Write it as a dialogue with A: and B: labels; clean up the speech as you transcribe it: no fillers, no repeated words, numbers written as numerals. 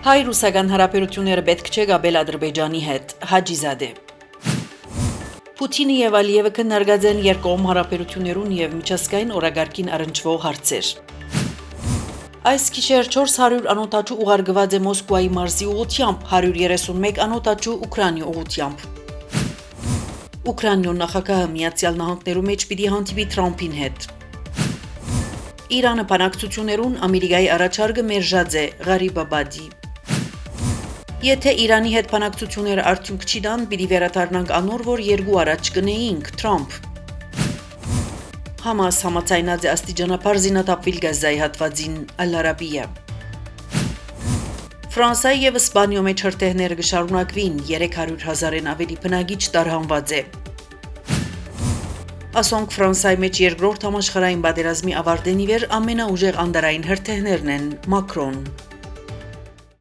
A: Հայ-ռուսական հարաբերությունները պետք չէ գաբել Ադրբեջանի հետ, Հաջիզադե։ Պուտինը եւ Ալիևը քննարկած են երկկողմ հարաբերություններուն եւ միջազգային օրագարկին առնչվող հարցեր։ Այս գիշեր 400 անօթաչու ուղարկված է Մոսկվայի մարզի ուղությամբ, 131 անօթաչու Ուկրաինի ուղությամբ։ Ուկրաինյոն նախագահը Միացյալ Նահանգներու մեջ պիտի հանդիպի Թրամփին հետ։ Իրանը բանակցություններուն Ամերիկայի առաջարկը մերժած է Ղարիբ Աբադի։ Եթե Իրանի հետ բանակցությունները արդյունք չի տան, պիտի վերադառնանք անոր, որ երկու առաջ կնեինք, Թրամփ։ Համաս համաձայնած է աստիճանաբար զինադապվել Գազայի հատվածին, Ալ-Արաբիա։ Ֆրանսիայի եւ Իսպանիայի մեջ հրթիռները կշարունակվին, 300,000-ն ավելի բնակիչ տարհանված է։ Ասոնք Ֆրանսիայի մեջ երկրորդ համաշխարհային պատերազմի ավարտին ի վեր ամենաուժեղ անդարային հրթիռներն են, Մակրոն։